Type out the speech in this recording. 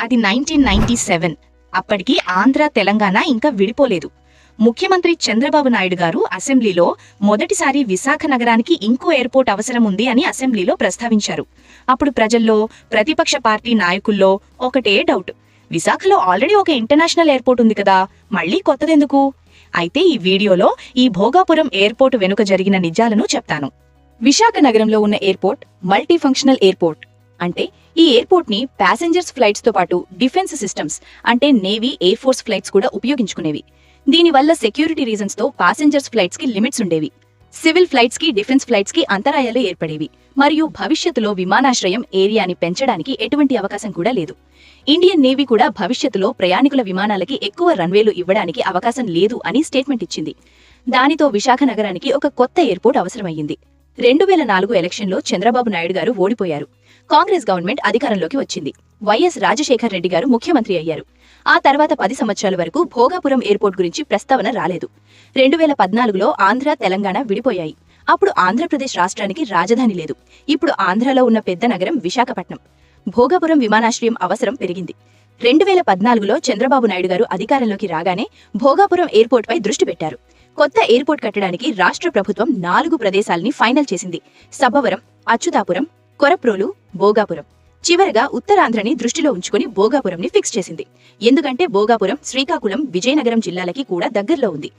అది 1997. అప్పటికి ఆంధ్ర తెలంగాణ ఇంకా విడిపోలేదు. ముఖ్యమంత్రి చంద్రబాబు నాయుడు గారు అసెంబ్లీలో మొదటిసారి విశాఖ నగరానికి ఇంకో ఎయిర్పోర్ట్ అవసరం ఉంది అని అసెంబ్లీలో ప్రస్తావించారు. అప్పుడు ప్రజల్లో, ప్రతిపక్ష పార్టీ నాయకుల్లో ఒకటే డౌట్, విశాఖలో ఆల్రెడీ ఒక ఇంటర్నేషనల్ ఎయిర్పోర్ట్ ఉంది కదా, మళ్లీ కొత్తదెందుకు? అయితే ఈ వీడియోలో ఈ భోగాపురం ఎయిర్పోర్ట్ వెనుక జరిగిన నిజాలను చెప్తాను. విశాఖ నగరంలో ఉన్న ఎయిర్పోర్ట్ మల్టీ ఫంక్షనల్ ఎయిర్పోర్ట్. అంటే ఈ ఎయిర్పోర్ట్ ని ప్యాసింజర్స్ ఫ్లైట్స్ తో పాటు డిఫెన్స్ సిస్టమ్స్ అంటే నేవీ, ఎయిర్ ఫోర్స్ ఫ్లైట్స్ కూడా ఉపయోగించుకునేవి. దీనివల్ల సెక్యూరిటీ రీజన్స్ తో ప్యాసింజర్స్ ఫ్లైట్స్ కి లిమిట్స్ ఉండేవి. సివిల్ ఫ్లైట్స్ కి, డిఫెన్స్ ఫ్లైట్స్ కి అంతరాయాలు ఏర్పడేవి. మరియు భవిష్యత్తులో విమానాశ్రయం ఏరియాని పెంచడానికి ఎటువంటి అవకాశం కూడా లేదు. ఇండియన్ నేవీ కూడా భవిష్యత్తులో ప్రయాణికుల విమానాలకి ఎక్కువ రన్వేలు ఇవ్వడానికి అవకాశం లేదు అని స్టేట్మెంట్ ఇచ్చింది. దానితో విశాఖ నగరానికి ఒక కొత్త ఎయిర్పోర్ట్ అవసరమయ్యింది. 2004 ఎలక్షన్లో చంద్రబాబు నాయుడు గారు ఓడిపోయారు. కాంగ్రెస్ గవర్నమెంట్ అధికారంలోకి వచ్చింది. వైఎస్ రాజశేఖర్ రెడ్డి గారు ముఖ్యమంత్రి అయ్యారు. ఆ తర్వాత 10 సంవత్సరాల వరకు భోగాపురం ఎయిర్పోర్ట్ గురించి ప్రస్తావన రాలేదు. 2014లో ఆంధ్ర, తెలంగాణ విడిపోయాయి. అప్పుడు ఆంధ్రప్రదేశ్ రాష్ట్రానికి రాజధాని లేదు. ఇప్పుడు ఆంధ్రలో ఉన్న పెద్ద నగరం విశాఖపట్నం. భోగాపురం విమానాశ్రయం అవసరం పెరిగింది. 2014లో చంద్రబాబు నాయుడు గారు అధికారంలోకి రాగానే భోగాపురం ఎయిర్పోర్ట్ పై దృష్టి పెట్టారు. కొత్త ఎయిర్పోర్ట్ కట్టడానికి రాష్ట్ర ప్రభుత్వం 4 ప్రదేశాల్ని ఫైనల్ చేసింది. సబ్బవరం, అచ్యుతాపురం, కొరప్రోలు, భోగాపురం. చివరగా ఉత్తరాంధ్రని దృష్టిలో ఉంచుకుని భోగాపురంని ఫిక్స్ చేసింది. ఎందుకంటే భోగాపురం శ్రీకాకుళం, విజయనగరం జిల్లాలకి కూడా దగ్గరలో ఉంది.